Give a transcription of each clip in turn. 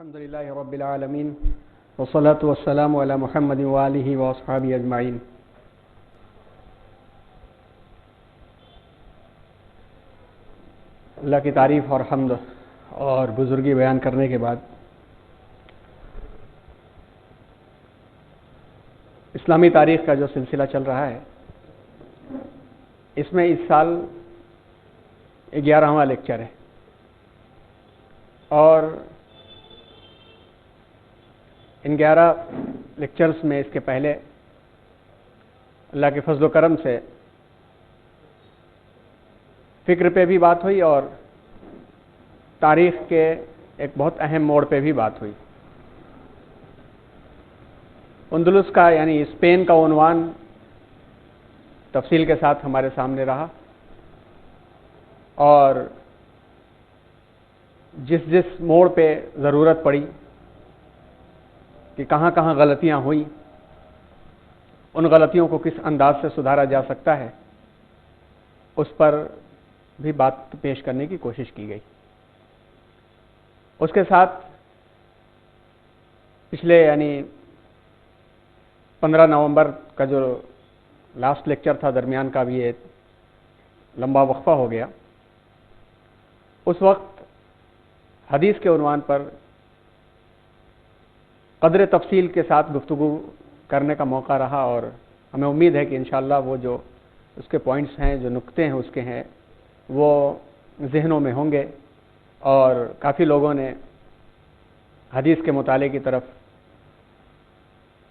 الحمدللہ رب العالمین والصلاة والسلام علی محمد وآلہ واصحابہ اجمعین۔ اللہ کی تعریف اور حمد اور بزرگی بیان کرنے کے بعد اسلامی تاریخ کا جو سلسلہ چل رہا ہے اس میں اس سال 11واں لیکچر ہے اور ان 11 لیکچرز میں اس کے پہلے اللہ کے فضل و کرم سے فکر پہ بھی بات ہوئی اور تاریخ کے ایک بہت اہم موڑ پہ بھی بات ہوئی۔ اندلس کا یعنی اسپین کا عنوان تفصیل کے ساتھ ہمارے سامنے رہا اور جس موڑ پہ ضرورت پڑی کہ کہاں کہاں غلطیاں ہوئیں، ان غلطیوں کو کس انداز سے سدھارا جا سکتا ہے، اس پر بھی بات پیش کرنے کی کوشش کی گئی۔ اس کے ساتھ پچھلے یعنی 15 نومبر کا جو لاسٹ لیکچر تھا، درمیان کا بھی ایک لمبا وقفہ ہو گیا، اس وقت حدیث کے عنوان پر قدر تفصیل کے ساتھ گفتگو کرنے کا موقع رہا اور ہمیں امید ہے کہ انشاءاللہ وہ جو اس کے پوائنٹس ہیں، جو نقطے ہیں اس کے ہیں، وہ ذہنوں میں ہوں گے اور کافی لوگوں نے حدیث کے مطالعے کی طرف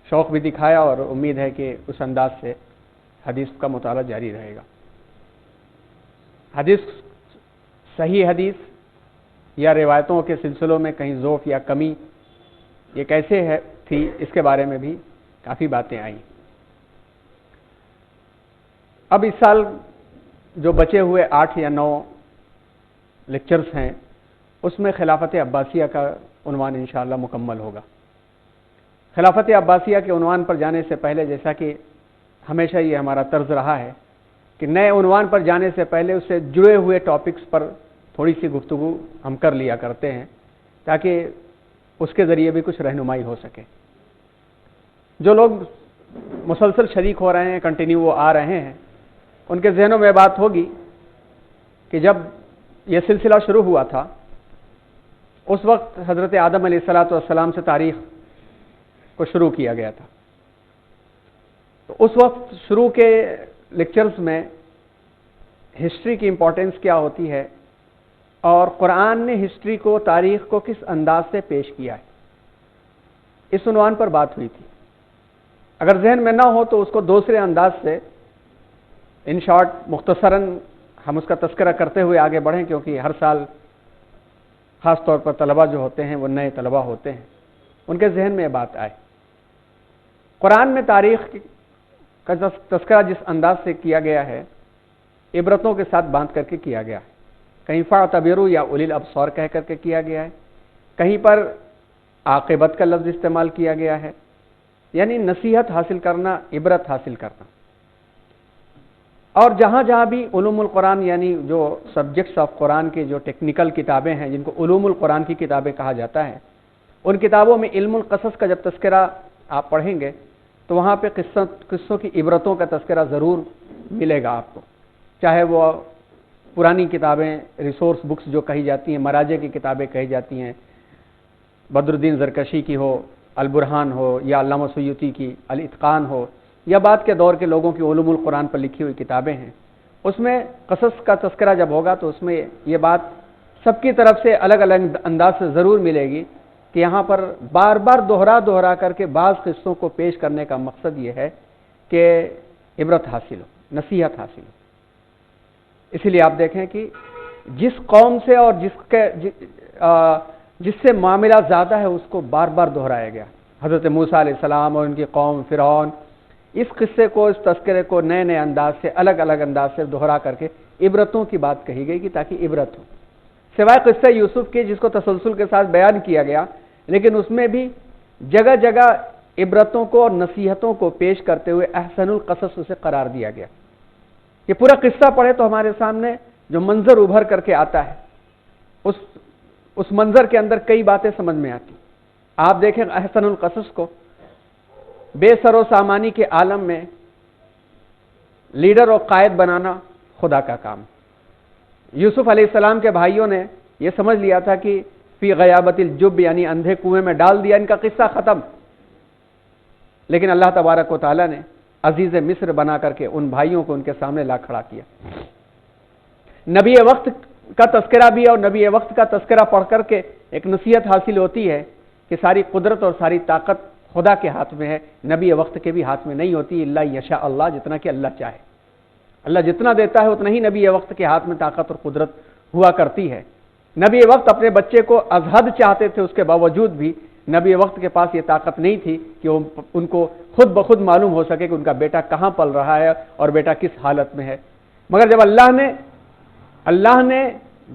شوق بھی دکھایا اور امید ہے کہ اس انداز سے حدیث کا مطالعہ جاری رہے گا۔ حدیث، صحیح حدیث یا روایتوں کے سلسلوں میں کہیں ضعف یا کمی یہ کیسے تھی، اس کے بارے میں بھی کافی باتیں آئیں۔ اب اس سال جو بچے ہوئے 8 یا 9 لیکچرز ہیں اس میں خلافت عباسیہ کا عنوان انشاءاللہ مکمل ہوگا۔ خلافت عباسیہ کے عنوان پر جانے سے پہلے، جیسا کہ ہمیشہ یہ ہمارا طرز رہا ہے کہ نئے عنوان پر جانے سے پہلے اس سے جڑے ہوئے ٹاپکس پر تھوڑی سی گفتگو ہم کر لیا کرتے ہیں تاکہ اس کے ذریعے بھی کچھ رہنمائی ہو سکے۔ جو لوگ مسلسل شریک ہو رہے ہیں، کنٹینیو وہ آ رہے ہیں، ان کے ذہنوں میں بات ہوگی کہ جب یہ سلسلہ شروع ہوا تھا اس وقت حضرت آدم علیہ السلام سے تاریخ کو شروع کیا گیا تھا۔ تو اس وقت شروع کے لیکچرز میں ہسٹری کی امپورٹنس کیا ہوتی ہے اور قرآن نے ہسٹری کو، تاریخ کو کس انداز سے پیش کیا ہے، اس عنوان پر بات ہوئی تھی۔ اگر ذہن میں نہ ہو تو اس کو دوسرے انداز سے ان شارٹ مختصراً ہم اس کا تذکرہ کرتے ہوئے آگے بڑھیں، کیونکہ ہر سال خاص طور پر طلبہ جو ہوتے ہیں وہ نئے طلبہ ہوتے ہیں، ان کے ذہن میں یہ بات آئے۔ قرآن میں تاریخ کا تذکرہ جس انداز سے کیا گیا ہے، عبرتوں کے ساتھ باندھ کر کے کیا گیا ہے۔ کہیں فاعتبروا یا اولی الابصار کہہ کر کے کیا گیا ہے، کہیں پر عاقبت کا لفظ استعمال کیا گیا ہے، یعنی نصیحت حاصل کرنا، عبرت حاصل کرنا۔ اور جہاں جہاں بھی علوم القرآن یعنی جو سبجیکٹس آف قرآن کے جو ٹیکنیکل کتابیں ہیں جن کو علوم القرآن کی کتابیں کہا جاتا ہے، ان کتابوں میں علم القصص کا جب تذکرہ آپ پڑھیں گے تو وہاں پہ قصوں کی عبرتوں کا تذکرہ ضرور ملے گا آپ کو، چاہے وہ پرانی کتابیں، ریسورس بکس جو کہی جاتی ہیں، مراجع کی کتابیں کہی جاتی ہیں، بدر الدین زرکشی کی ہو، البرہان ہو، یا علامہ سیوطی کی الاتقان ہو، یا بعد کے دور کے لوگوں کی علوم القرآن پر لکھی ہوئی کتابیں ہیں، اس میں قصص کا تذکرہ جب ہوگا تو اس میں یہ بات سب کی طرف سے الگ الگ انداز سے ضرور ملے گی کہ یہاں پر بار بار دہرا کر کے بعض قصوں کو پیش کرنے کا مقصد یہ ہے کہ عبرت حاصل ہو، نصیحت حاصل ہو۔ اسی لیے آپ دیکھیں کہ جس قوم سے اور جس سے معاملہ زیادہ ہے اس کو بار بار دہرایا گیا۔ حضرت موسیٰ علیہ السلام اور ان کی قوم فرعون، اس قصے کو، اس تذکرے کو نئے نئے انداز سے، الگ الگ انداز سے دہرا کر کے عبرتوں کی بات کہی گئی کہ تاکہ عبرت ہو۔ سوائے قصہ یوسف کے جس کو تسلسل کے ساتھ بیان کیا گیا، لیکن اس میں بھی جگہ جگہ عبرتوں کو اور نصیحتوں کو پیش کرتے ہوئے احسن القصص اسے قرار دیا گیا۔ یہ پورا قصہ پڑھے تو ہمارے سامنے جو منظر ابھر کر کے آتا ہے اس منظر کے اندر کئی باتیں سمجھ میں آتی۔ آپ دیکھیں احسن القصص کو، بے سر و سامانی کے عالم میں لیڈر اور قائد بنانا خدا کا کام۔ یوسف علیہ السلام کے بھائیوں نے یہ سمجھ لیا تھا کہ فی غیابت الجب یعنی اندھے کنویں میں ڈال دیا، ان کا قصہ ختم، لیکن اللہ تبارک و تعالیٰ نے عزیز مصر بنا کر کے ان بھائیوں کو ان کے سامنے لا کھڑا کیا۔ نبی وقت کا تذکرہ بھی اور نبی وقت کا تذکرہ پڑھ کر کے ایک نصیحت حاصل ہوتی ہے کہ ساری قدرت اور ساری طاقت خدا کے ہاتھ میں ہے، نبی وقت کے بھی ہاتھ میں نہیں ہوتی، الا یشاء اللہ، جتنا کہ اللہ چاہے۔ اللہ جتنا دیتا ہے اتنا ہی نبی وقت کے ہاتھ میں طاقت اور قدرت ہوا کرتی ہے۔ نبی وقت اپنے بچے کو از حد چاہتے تھے، اس کے باوجود بھی نبی وقت کے پاس یہ طاقت نہیں تھی کہ ان کو خود بخود معلوم ہو سکے کہ ان کا بیٹا کہاں پل رہا ہے اور بیٹا کس حالت میں ہے۔ مگر جب اللہ نے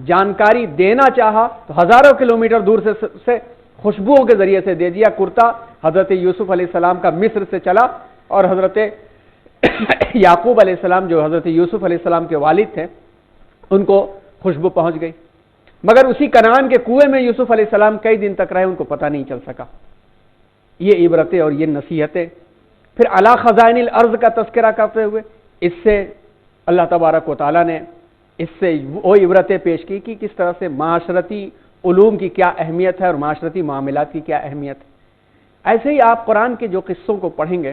جانکاری دینا چاہا تو ہزاروں کلومیٹر دور سے خوشبوؤں کے ذریعے سے دے دیا۔ کرتا حضرت یوسف علیہ السلام کا مصر سے چلا اور حضرت یعقوب علیہ السلام جو حضرت یوسف علیہ السلام کے والد تھے ان کو خوشبو پہنچ گئی، مگر اسی کنعان کے کنویں میں یوسف علیہ السلام کئی دن تک رہے، ان کو پتہ نہیں چل سکا۔ یہ عبرتیں اور یہ نصیحتیں۔ پھر اعلی خزائن الارض کا تذکرہ کرتے ہوئے اس سے اللہ تبارک و تعالیٰ نے اس سے وہ عبرتیں پیش کی کہ کس طرح سے معاشرتی علوم کی کیا اہمیت ہے اور معاشرتی معاملات کی کیا اہمیت ہے۔ ایسے ہی آپ قرآن کے جو قصوں کو پڑھیں گے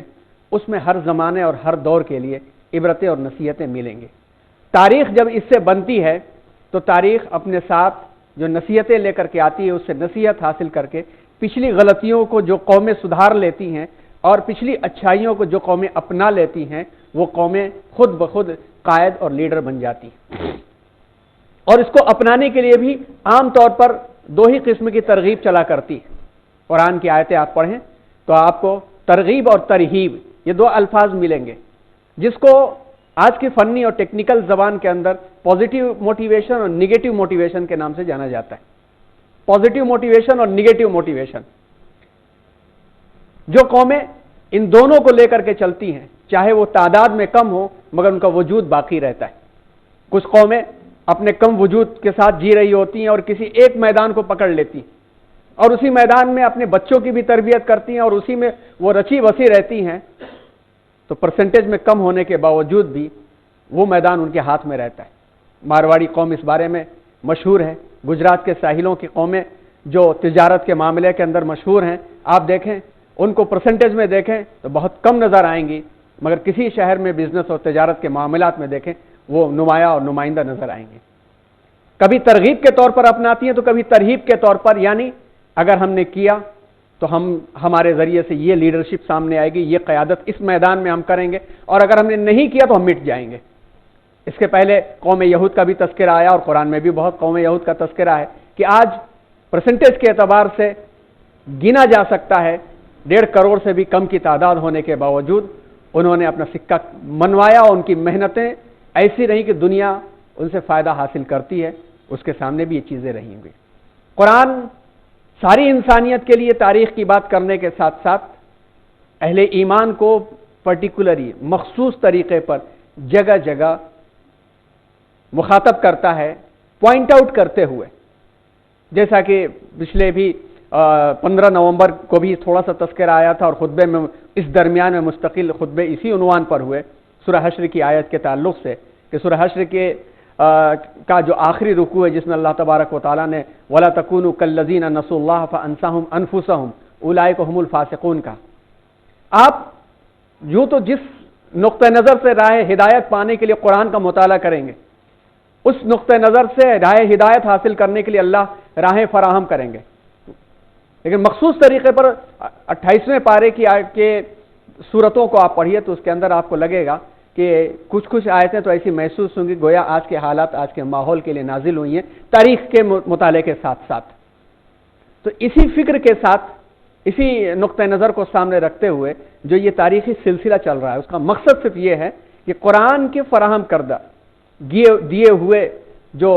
اس میں ہر زمانے اور ہر دور کے لیے عبرتیں اور نصیحتیں ملیں گے۔ تاریخ جب اس سے بنتی ہے تو تاریخ اپنے ساتھ جو نصیحتیں لے کر کے آتی ہے اس سے نصیحت حاصل کر کے پچھلی غلطیوں کو جو قومیں سدھار لیتی ہیں اور پچھلی اچھائیوں کو جو قومیں اپنا لیتی ہیں وہ قومیں خود بخود قائد اور لیڈر بن جاتی ہیں۔ اور اس کو اپنانے کے لیے بھی عام طور پر دو ہی قسم کی ترغیب چلا کرتی ہے۔ قرآن کی آیتیں آپ پڑھیں تو آپ کو ترغیب اور ترہیب یہ دو الفاظ ملیں گے، جس کو آج کی فنی اور ٹیکنیکل زبان کے اندر پازیٹیو موٹیویشن اور نیگیٹو موٹیویشن کے نام سے جانا جاتا ہے۔ پازیٹیو موٹیویشن اور نیگیٹو موٹیویشن، جو قومیں ان دونوں کو لے کر کے چلتی ہیں چاہے وہ تعداد میں کم ہو مگر ان کا وجود باقی رہتا ہے۔ کچھ قومیں اپنے کم وجود کے ساتھ جی رہی ہوتی ہیں اور کسی ایک میدان کو پکڑ لیتی ہیں اور اسی میدان میں اپنے بچوں کی بھی تربیت کرتی ہیں اور اسی میں وہ رچی بسی رہتی ہیں، تو پرسنٹیج میں کم ہونے کے باوجود بھی وہ میدان ان کے ہاتھ میں رہتا ہے۔ مارواڑی قوم اس بارے میں مشہور ہے، گجرات کے ساحلوں کی قومیں جو تجارت کے معاملے کے اندر مشہور ہیں، آپ دیکھیں ان کو پرسنٹیج میں دیکھیں تو بہت کم نظر آئیں گی، مگر کسی شہر میں بزنس اور تجارت کے معاملات میں دیکھیں وہ نمایاں اور نمائندہ نظر آئیں گے۔ کبھی ترغیب کے طور پر اپناتی ہیں تو کبھی ترہیب کے طور پر، یعنی اگر ہم نے کیا تو ہمارے ذریعے سے یہ لیڈرشپ سامنے آئے گی، یہ قیادت اس میدان میں ہم کریں گے، اور اگر ہم نے نہیں کیا تو ہم مٹ جائیں گے۔ اس کے پہلے قوم یہود کا بھی تذکرہ آیا اور قرآن میں بھی بہت قوم یہود کا تذکرہ ہے کہ آج پرسنٹیج کے اعتبار سے گنا جا سکتا ہے 1.5 کروڑ سے بھی کم کی تعداد ہونے کے باوجود انہوں نے اپنا سکہ منوایا اور ان کی محنتیں ایسی رہیں کہ دنیا ان سے فائدہ حاصل کرتی ہے، اس کے سامنے بھی یہ چیزیں رہیں گی۔ قرآن ساری انسانیت کے لیے تاریخ کی بات کرنے کے ساتھ ساتھ اہل ایمان کو پرٹیکولری مخصوص طریقے پر جگہ جگہ مخاطب کرتا ہے، پوائنٹ آؤٹ کرتے ہوئے، جیسا کہ پچھلے بھی 15 نومبر کو بھی تھوڑا سا تذکرہ آیا تھا اور خطبے میں اس درمیان میں مستقل خطبے اسی عنوان پر ہوئے سورہ حشر کی آیت کے تعلق سے کہ سورہ حشر کے کا جو آخری رکوع ہے جس میں اللہ تبارک و تعالیٰ نے وَلَا تَكُونُوا كَالَّذِينَ نَسُوا اللَّهَ فَأَنسَاهُمْ أَنفُسَهُمْ أُولَٰئِكَ هُمُ الْفَاسِقُونَ کا، آپ یوں تو جس نقطہ نظر سے راہ ہدایت پانے کے لیے قرآن کا مطالعہ کریں گے اس نقطہ نظر سے راہ ہدایت حاصل کرنے کے لیے اللہ راہیں فراہم کریں گے، لیکن مخصوص طریقے پر 28ویں پارے کی صورتوں کو آپ پڑھیے تو اس کے اندر آپ کو لگے گا کہ کچھ آیتیں تو ایسی محسوس ہوں گی گویا آج کے حالات آج کے ماحول کے لیے نازل ہوئی ہیں تاریخ کے مطالعے کے ساتھ ساتھ۔ تو اسی فکر کے ساتھ اسی نقطہ نظر کو سامنے رکھتے ہوئے جو یہ تاریخی سلسلہ چل رہا ہے اس کا مقصد صرف یہ ہے کہ قرآن کے فراہم کردہ دیے ہوئے جو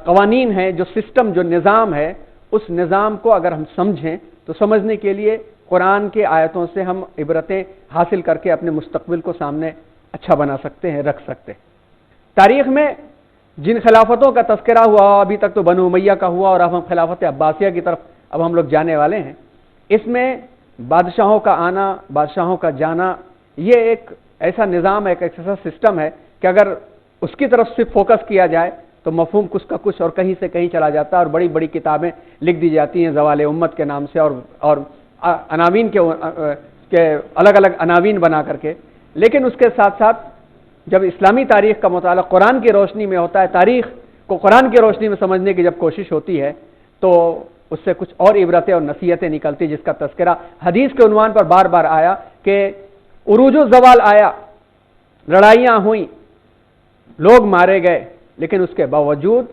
قوانین ہیں، جو سسٹم، جو نظام ہے، اس نظام کو اگر ہم سمجھیں تو سمجھنے کے لیے قرآن کے آیتوں سے ہم عبرتیں حاصل کر کے اپنے مستقبل کو سامنے اچھا بنا سکتے ہیں، رکھ سکتے ہیں۔ تاریخ میں جن خلافتوں کا تذکرہ ہوا ابھی تک تو بنو امیہ کا ہوا اور اب ہم خلافت عباسیہ کی طرف اب ہم لوگ جانے والے ہیں، اس میں بادشاہوں کا آنا، بادشاہوں کا جانا، یہ ایک ایسا نظام ہے، ایک ایسا سسٹم ہے کہ اگر اس کی طرف سے فوکس کیا جائے تو مفہوم کچھ کا کچھ اور کہیں سے کہیں چلا جاتا ہے، اور بڑی بڑی کتابیں لکھ دی جاتی ہیں زوال امت کے نام سے اور عناوین کے الگ الگ عناوین بنا کر کے. لیکن اس کے ساتھ ساتھ جب اسلامی تاریخ کا مطالعہ قرآن کی روشنی میں ہوتا ہے، تاریخ کو قرآن کی روشنی میں سمجھنے کی جب کوشش ہوتی ہے تو اس سے کچھ اور عبرتیں اور نصیحتیں نکلتی، جس کا تذکرہ حدیث کے عنوان پر بار بار آیا کہ عروج الزوال آیا، لڑائیاں ہوئیں، لوگ مارے گئے، لیکن اس کے باوجود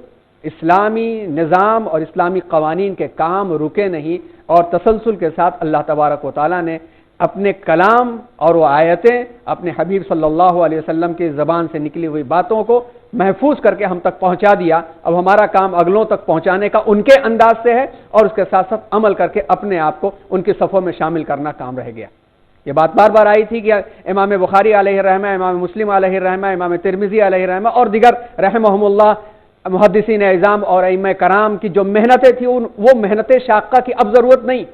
اسلامی نظام اور اسلامی قوانین کے کام رکے نہیں، اور تسلسل کے ساتھ اللہ تبارک و تعالیٰ نے اپنے کلام اور وہ آیتیں اپنے حبیب صلی اللہ علیہ وسلم کی زبان سے نکلی ہوئی باتوں کو محفوظ کر کے ہم تک پہنچا دیا. اب ہمارا کام اگلوں تک پہنچانے کا ان کے انداز سے ہے، اور اس کے ساتھ ساتھ عمل کر کے اپنے آپ کو ان کی صفوں میں شامل کرنا کام رہ گیا. یہ بات بار بار آئی تھی کہ امام بخاری علیہ الرحمہ، امام مسلم علیہ الرحمہ، امام ترمذی علیہ الرحمہ اور دیگر رحمہم اللہ محدثین اعظام اور ائمہ کرام کی جو محنتیں تھیں وہ محنتیں شاقہ کی اب ضرورت نہیں.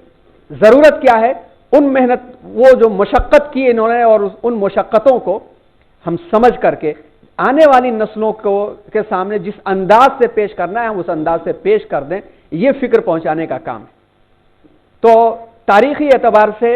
ضرورت کیا ہے؟ ان محنت، وہ جو مشقت کی انہوں نے، اور ان مشقتوں کو ہم سمجھ کر کے آنے والی نسلوں کے سامنے جس انداز سے پیش کرنا ہے ہم اس انداز سے پیش کر دیں، یہ فکر پہنچانے کا کام ہے. تو تاریخی اعتبار سے،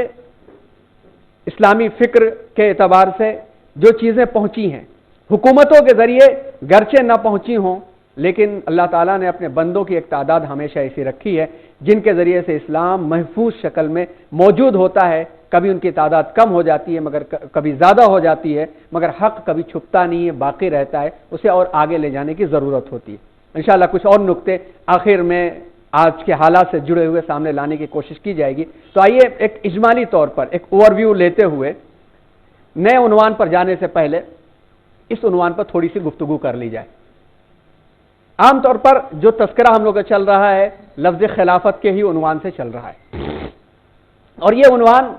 اسلامی فکر کے اعتبار سے جو چیزیں پہنچی ہیں حکومتوں کے ذریعے گرچہ نہ پہنچی ہوں، لیکن اللہ تعالیٰ نے اپنے بندوں کی ایک تعداد ہمیشہ ایسی رکھی ہے جن کے ذریعے سے اسلام محفوظ شکل میں موجود ہوتا ہے. کبھی ان کی تعداد کم ہو جاتی ہے، مگر کبھی زیادہ ہو جاتی ہے، مگر حق کبھی چھپتا نہیں ہے، باقی رہتا ہے، اسے اور آگے لے جانے کی ضرورت ہوتی ہے. انشاءاللہ کچھ اور نکتے آخر میں آج کے حالات سے جڑے ہوئے سامنے لانے کی کوشش کی جائے گی. تو آئیے ایک اجمالی طور پر ایک اوور ویو لیتے ہوئے نئے عنوان پر جانے سے پہلے اس عنوان پر تھوڑی سی گفتگو کر لی جائے. عام طور پر جو تذکرہ ہم لوگ کا چل رہا ہے لفظ خلافت کے ہی عنوان سے چل رہا ہے، اور یہ عنوان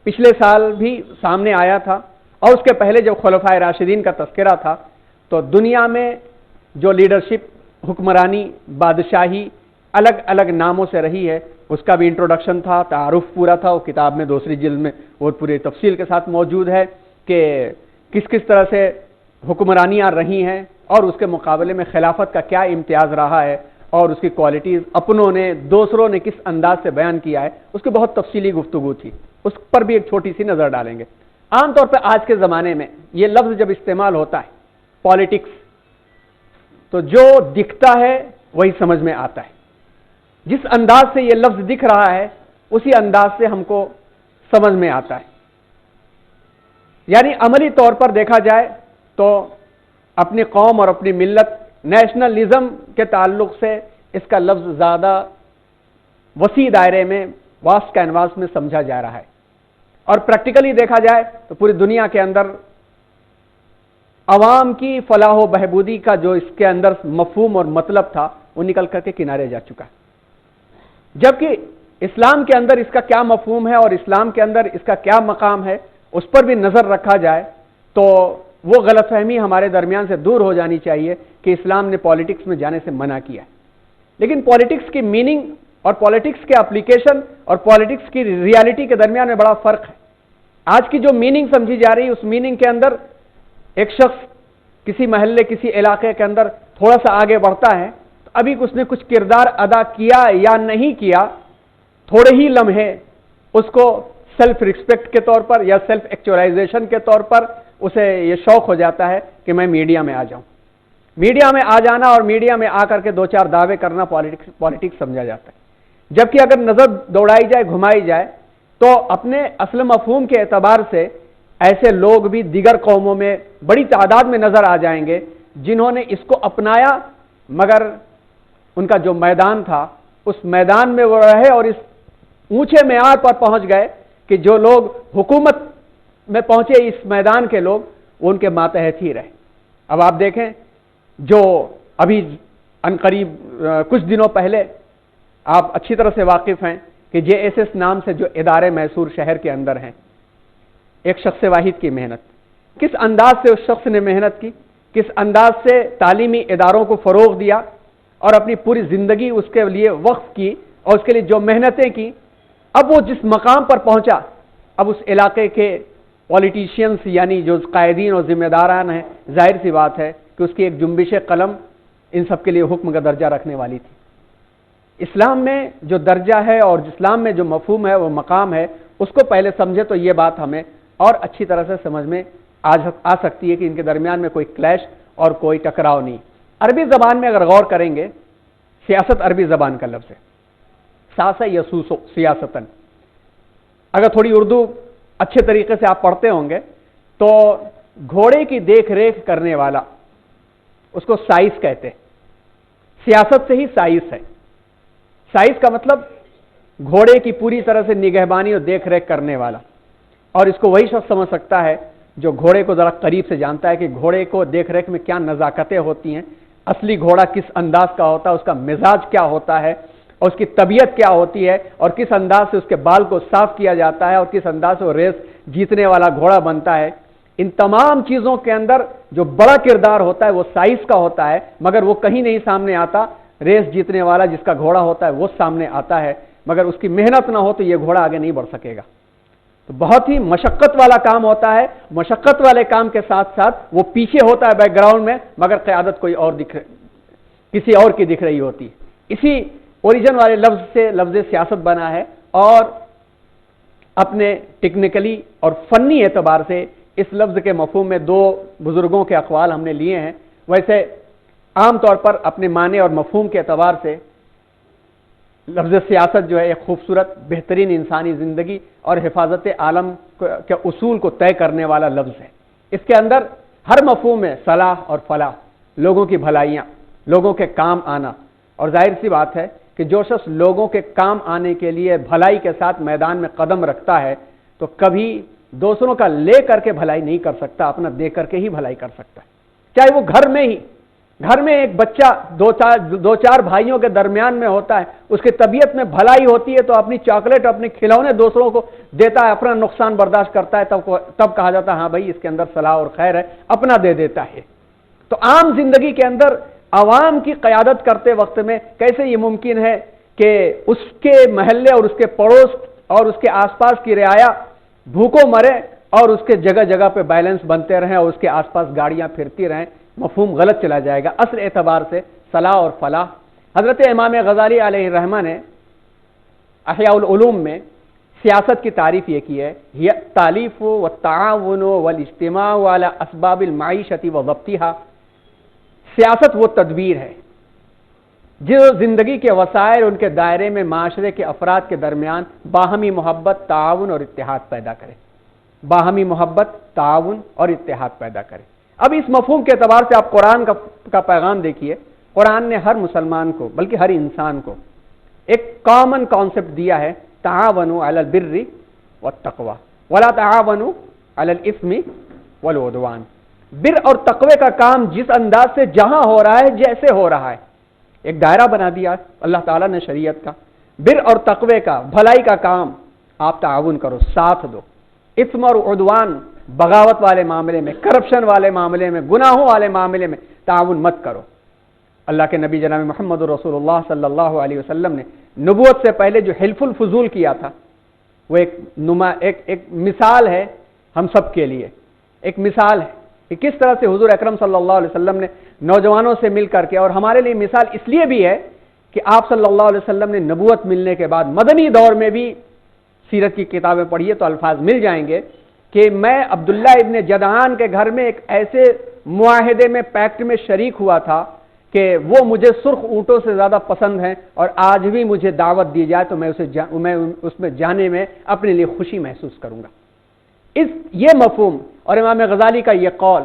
پچھلے سال بھی سامنے آیا تھا، اور اس کے پہلے جب خلفائے راشدین کا تذکرہ تھا تو دنیا میں جو لیڈرشپ، حکمرانی، بادشاہی الگ الگ ناموں سے رہی ہے اس کا بھی انٹروڈکشن تھا، تعارف پورا تھا. وہ کتاب میں دوسری جلد میں وہ پوری تفصیل کے ساتھ موجود ہے کہ کس کس طرح سے حکمرانیاں رہی ہیں اور اس کے مقابلے میں خلافت کا کیا امتیاز رہا ہے، اور اس کی کوالٹیز اپنوں نے دوسروں نے کس انداز سے بیان کیا ہے. اس کی بہت تفصیلی گفتگو تھی، اس پر بھی ایک چھوٹی سی نظر ڈالیں گے. عام طور پہ آج کے زمانے میں یہ لفظ جب استعمال ہوتا ہے پالیٹکس، تو جو دکھتا ہے وہی سمجھ میں آتا ہے. جس انداز سے یہ لفظ دکھ رہا ہے اسی انداز سے ہم کو سمجھ میں آتا ہے. یعنی عملی طور پر دیکھا جائے تو اپنی قوم اور اپنی ملت، نیشنلزم کے تعلق سے اس کا لفظ زیادہ وسیع دائرے میں، واسٹ کینواس میں سمجھا جا رہا ہے. اور پریکٹیکلی دیکھا جائے تو پوری دنیا کے اندر عوام کی فلاح و بہبودی کا جو اس کے اندر مفہوم اور مطلب تھا وہ نکل کر کے کنارے جا چکا ہے. جبکہ اسلام کے اندر اس کا کیا مفہوم ہے اور اسلام کے اندر اس کا کیا مقام ہے اس پر بھی نظر رکھا جائے تو وہ غلط فہمی ہمارے درمیان سے دور ہو جانی چاہیے کہ اسلام نے پالیٹکس میں جانے سے منع کیا ہے. لیکن پالیٹکس کی میننگ اور پالیٹکس کے اپلیکیشن اور پالیٹکس کی ریالٹی کے درمیان میں بڑا فرق ہے. آج کی جو میننگ سمجھی جا رہی ہے اس میننگ کے اندر ایک شخص کسی محلے، کسی علاقے کے اندر تھوڑا سا آگے بڑھتا ہے تو ابھی اس نے کچھ کردار ادا کیا یا نہیں کیا، تھوڑے ہی لمحے اس کو سیلف ریسپیکٹ کے طور پر یا سیلف ایکچوائزیشن کے طور پر اسے یہ شوق ہو جاتا ہے کہ میں میڈیا میں آ جاؤں. میڈیا میں آ جانا اور میڈیا میں آ کر کے دو چار دعوے کرنا پالیٹکس سمجھا جاتا ہے. جبکہ اگر نظر دوڑائی جائے، گھمائی جائے تو اپنے اصل مفہوم کے اعتبار سے ایسے لوگ بھی دیگر قوموں میں بڑی تعداد میں نظر آ جائیں گے جنہوں نے اس کو اپنایا، مگر ان کا جو میدان تھا اس میدان میں وہ رہے اور اس اونچے معیار پر پہنچ گئے کہ جو لوگ حکومت میں پہنچے اس میدان کے لوگ وہ ان کے ماتحت ہی رہے. اب آپ دیکھیں جو ابھی عنقریب کچھ دنوں پہلے آپ اچھی طرح سے واقف ہیں کہ JSS نام سے جو ادارے میسور شہر کے اندر ہیں، ایک شخص واحد کی محنت، کس انداز سے اس شخص نے محنت کی، کس انداز سے تعلیمی اداروں کو فروغ دیا اور اپنی پوری زندگی اس کے لیے وقف کی اور اس کے لیے جو محنتیں کی، اب وہ جس مقام پر پہنچا، اب اس علاقے کے پولیٹیشینس یعنی جو قائدین اور ذمہ داران ہیں، ظاہر سی بات ہے کہ اس کی ایک جنبش قلم ان سب کے لیے حکم کا درجہ رکھنے والی تھی۔ اسلام میں جو درجہ ہے اور اسلام میں جو مفہوم ہے، وہ مقام ہے، اس کو پہلے سمجھے تو یہ بات ہمیں اور اچھی طرح سے سمجھ میں آ سکتی ہے کہ ان کے درمیان میں کوئی کلیش اور کوئی ٹکراؤ نہیں۔ عربی زبان میں اگر غور کریں گے، سیاست عربی زبان کا لفظ ہے، ساسا یسوسو سیاستن۔ اگر تھوڑی اردو اچھے طریقے سے آپ پڑھتے ہوں گے تو گھوڑے کی دیکھ ریکھ کرنے والا، اس کو سائس کہتے ہیں۔ سیاست سے ہی سائس ہے۔ سائس کا مطلب گھوڑے کی پوری طرح سے نگہبانی اور دیکھ ریکھ کرنے والا، اور اس کو وہی شخص سمجھ سکتا ہے جو گھوڑے کو ذرا قریب سے جانتا ہے کہ گھوڑے کو دیکھ ریکھ میں کیا نزاکتیں ہوتی ہیں، اصلی گھوڑا کس انداز کا ہوتا ہے، اس کا مزاج کیا ہوتا ہے، اور اس کی طبیعت کیا ہوتی ہے، اور کس انداز سے اس کے بال کو صاف کیا جاتا ہے، اور کس انداز سے وہ ریس جیتنے والا گھوڑا بنتا ہے۔ ان تمام چیزوں کے اندر جو بڑا کردار ہوتا ہے وہ سائز کا ہوتا ہے، مگر وہ کہیں نہیں سامنے آتا۔ ریس جیتنے والا جس کا گھوڑا ہوتا ہے وہ سامنے آتا ہے، مگر اس کی محنت نہ ہو تو یہ گھوڑا آگے نہیں بڑھ سکے گا۔ تو بہت ہی مشقت والا کام ہوتا ہے، مشقت والے کام کے ساتھ ساتھ وہ پیچھے ہوتا ہے بیک گراؤنڈ میں، مگر قیادت کوئی اور کسی اور کی دکھ رہی ہوتی ہے۔ اسی اوریجن والے لفظ سے لفظ سیاست بنا ہے، اور اپنے ٹیکنیکلی اور فنی اعتبار سے اس لفظ کے مفہوم میں دو بزرگوں کے اقوال ہم نے لیے ہیں۔ ویسے عام طور پر اپنے معنی اور مفہوم کے اعتبار سے لفظ سیاست جو ہے ایک خوبصورت بہترین انسانی زندگی اور حفاظت عالم کے اصول کو طے کرنے والا لفظ ہے۔ اس کے اندر ہر مفہوم میں صلاح اور فلاح، لوگوں کی بھلائیاں، لوگوں کے کام آنا، اور ظاہر سی بات ہے کہ جو شخص لوگوں کے کام آنے کے لیے بھلائی کے ساتھ میدان میں قدم رکھتا ہے تو کبھی دوسروں کا لے کر کے بھلائی نہیں کر سکتا، اپنا دے کر کے ہی بھلائی کر سکتا ہے۔ چاہے وہ گھر میں ایک بچہ دو چار بھائیوں کے درمیان میں ہوتا ہے، اس کی طبیعت میں بھلائی ہوتی ہے تو اپنی چاکلیٹ، اپنے کھلونے دوسروں کو دیتا ہے، اپنا نقصان برداشت کرتا ہے، تب کہا جاتا ہے ہاں بھائی اس کے اندر صلاح اور خیر ہے، اپنا دے دیتا ہے۔ تو عام زندگی کے اندر عوام کی قیادت کرتے وقت میں کیسے یہ ممکن ہے کہ اس کے محلے اور اس کے پڑوس اور اس کے آس پاس کی رعایا بھوکوں مرے اور اس کے جگہ جگہ پہ بیلنس بنتے رہیں اور اس کے آس پاس گاڑیاں پھرتی رہیں؟ مفہوم غلط چلا جائے گا۔ اصل اعتبار سے صلاح اور فلاح، حضرت امام غزالی علیہ الرحمہ نے احیاء العلوم میں سیاست کی تعریف یہ کی ہے، یہ تالیف و تعاون والاجتماع علی اسباب المعیشت و ضبطها۔ سیاست وہ تدبیر ہے جو زندگی کے وسائل ان کے دائرے میں معاشرے کے افراد کے درمیان باہمی محبت، تعاون اور اتحاد پیدا کرے، باہمی محبت، تعاون اور اتحاد پیدا کرے۔ اب اس مفہوم کے اعتبار سے آپ قرآن کا پیغام دیکھیے، قرآن نے ہر مسلمان کو بلکہ ہر انسان کو ایک کامن کانسیپٹ دیا ہے، تعاونوا علی البر والتقوی ولا تعاونوا علی الاثم والعدوان۔ بر اور تقوی کا کام جس انداز سے جہاں ہو رہا ہے، جیسے ہو رہا ہے، ایک دائرہ بنا دیا اللہ تعالیٰ نے شریعت کا، بر اور تقوی کا، بھلائی کا کام آپ تعاون کرو، ساتھ دو۔ اثم اور عدوان، بغاوت والے معاملے میں، کرپشن والے معاملے میں، گناہوں والے معاملے میں تعاون مت کرو۔ اللہ کے نبی جناب محمد رسول اللہ صلی اللہ علیہ وسلم نے نبوت سے پہلے جو حلف الفضول کیا تھا، وہ ایک مثال ہے ہم سب کے لیے، ایک مثال ہے کہ کس طرح سے حضور اکرم صلی اللہ علیہ وسلم نے نوجوانوں سے مل کر کے، اور ہمارے لیے مثال اس لیے بھی ہے کہ آپ صلی اللہ علیہ وسلم نے نبوت ملنے کے بعد مدنی دور میں بھی سیرت کی کتابیں پڑھیے تو الفاظ مل جائیں گے کہ میں عبداللہ ابن جدعان کے گھر میں ایک ایسے معاہدے میں، پیکٹ میں شریک ہوا تھا کہ وہ مجھے سرخ اونٹوں سے زیادہ پسند ہیں، اور آج بھی مجھے دعوت دی جائے تو میں اس میں جانے میں اپنے لیے خوشی محسوس کروں گا۔ یہ مفہوم اور امام غزالی کا یہ قول،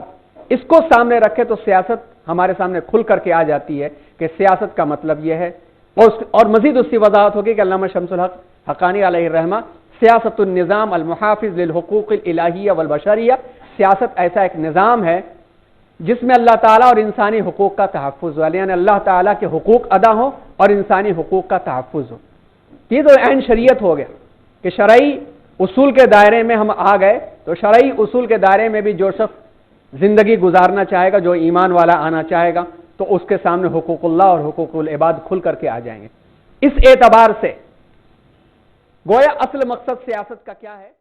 اس کو سامنے رکھے تو سیاست ہمارے سامنے کھل کر کے آ جاتی ہے کہ سیاست کا مطلب یہ ہے، اور مزید اس کی وضاحت ہوگی کہ علامہ شمس الحق حقانی علیہ الرحمہ سیاست النظام المحافظ للحقوق الالہیہ والبشریہ، سیاست ایسا ایک نظام ہے جس میں اللہ تعالیٰ اور انسانی حقوق کا تحفظ ہو، یعنی اللہ تعالیٰ کے حقوق ادا ہو اور انسانی حقوق کا تحفظ ہو۔ یہ تو عین شریعت ہو گیا کہ شرعی اصول کے دائرے میں ہم آ گئے، تو شرعی اصول کے دائرے میں بھی جو شخص زندگی گزارنا چاہے گا، جو ایمان والا آنا چاہے گا، تو اس کے سامنے حقوق اللہ اور حقوق العباد کھل کر کے آ جائیں گے۔ اس اعتبار سے گویا اصل مقصد سیاست کا کیا ہے؟